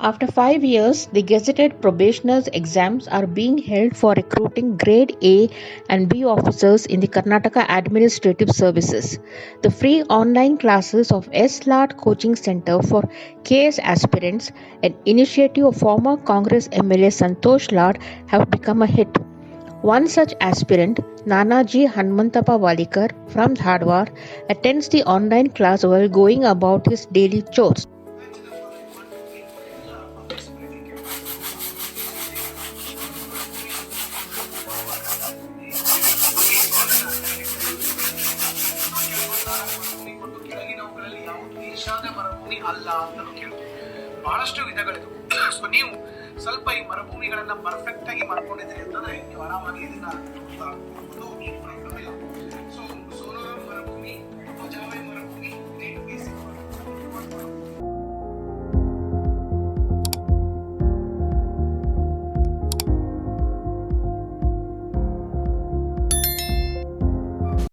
After 5 years, the gazetted probationers exams are being held for recruiting grade A and B officers in the Karnataka Administrative Services. The free online classes of Lad Coaching Center for KAS aspirants, an initiative of former Congress MLA Santosh Lad, have become a hit. One such aspirant, Nanaji Hanmantappa Walikar from Dharwar, attends the online class while going about his daily chores. ಕೆಳಗಿನವುಗಳಲ್ಲಿ ಯಾವುದು ಈಶಾನ್ಯ ಮರುಭೂಮಿ ಅಲ್ಲ ಅಂತ ಕೇಳ್ತೀವಿ. ಬಹಳಷ್ಟು ವಿಧಗಳಿವೆ. So ನೀವು ಸ್ವಲ್ಪ ಈ ಮರುಭೂಮಿಗಳನ್ನ ಪರ್ಫೆಕ್ಟ್ ಆಗಿ ಮಾಡ್ಕೊಂಡಿದ್ದೀರಿ ಅಂತಂದ್ರೆ ನೀವು ಆರಾಮಾಗಿ ಇದನ್ನ ಮಾಡ್ಬೋದು. ಏನು ಪ್ರಾಬ್ಲಮ್ ಇಲ್ಲ.